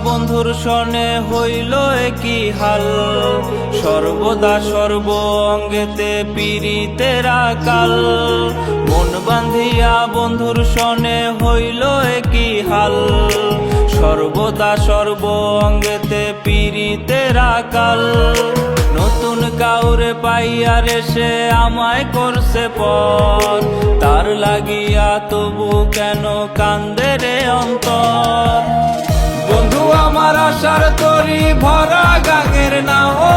বন্ধুর সনে হইল কি হাল, সর্বদা সর্ব অঙ্গেতে পীড়িতের আকাল। মন বাঁধিয়া বন্ধুর সনে হইল কি হাল, সর্বদা সর্ব অঙ্গেতে পীড়িতের আকাল। নতুন কাউরে পাইয়ারে সে আমায় করছে পর, তার লাগিয়া তবু কেন কান্দে রে অন্তর। বন্ধু আমার আশার তরি ভরা গাঙের নাও,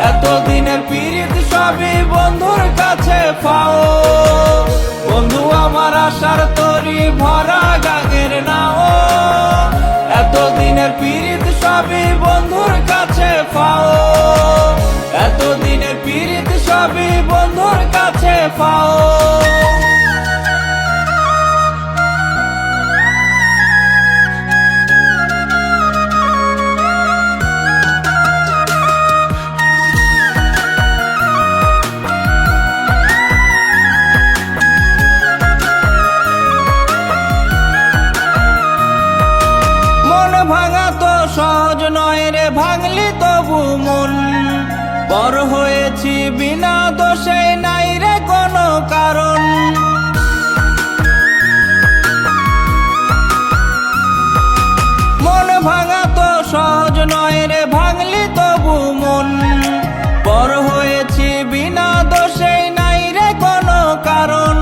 এতদিনের পীড়িত সবই বন্ধুর কাছে পাও। বন্ধু আমার আশার তরি ভরা গাঙের নাও, এতদিনের পীড়িত সবই বন্ধুর কাছে পাও। এতদিনের পীড়িত সবই বন্ধুর কাছে পাও। ভাঙা তো সহজ নয় রে, ভাঙলি তবু মন। বড় হয়েছি বিনা দোষে, নাই রে কোনো কারণ। মন ভাঙা তো সহজ নয় রে, ভাঙলি তবু মন। বড় হয়েছি বিনা দোষে, নাই রে কোনো কারণ।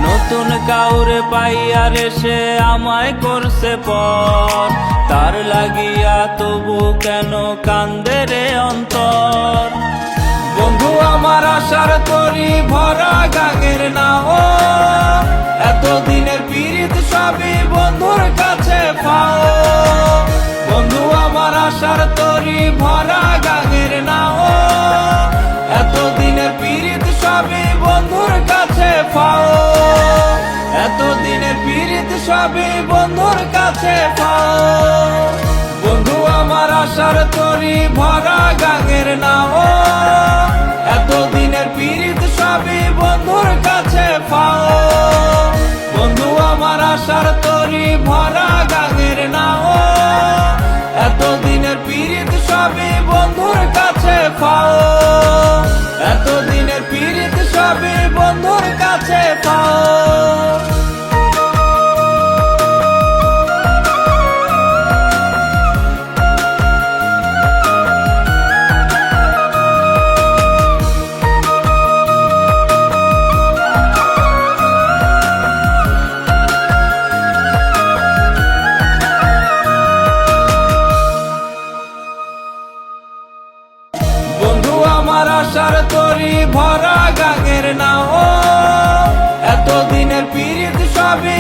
নতুন কাউরে পাইয়ারে সে আমায় করছে পর, তার লাগিয়া তবু কেন কান্দে রে অন্তর। বন্ধু আমার আশার তরি ভরা গাঙের নাও, এতদিনের পীড়িত সবই বন্ধুর কাছে পাও। বন্ধু আমার আশার তরি ভরা গাঙের নাও, এতদিনের পীড়িত সবই বন্ধুর কাছে পাও। এতদিনের পীড়িত সবই বন্ধুর কাছে পাও। বন্ধু আমার আশার তরি ভরা গাঙের নাও, এতদিনের পীড়িত সবই বন্ধুর কাছে পাও। বন্ধু আমার আশার তরি ভরা গাঙের নাও, এতদিনের পীড়িত সবই বন্ধুর কাছে পাও। এতদিনের পীড়িত সবই বন্ধুর কাছে পাও। আশার তরি ভরা গাঙের নাও, এতদিনের পীড়িত সবই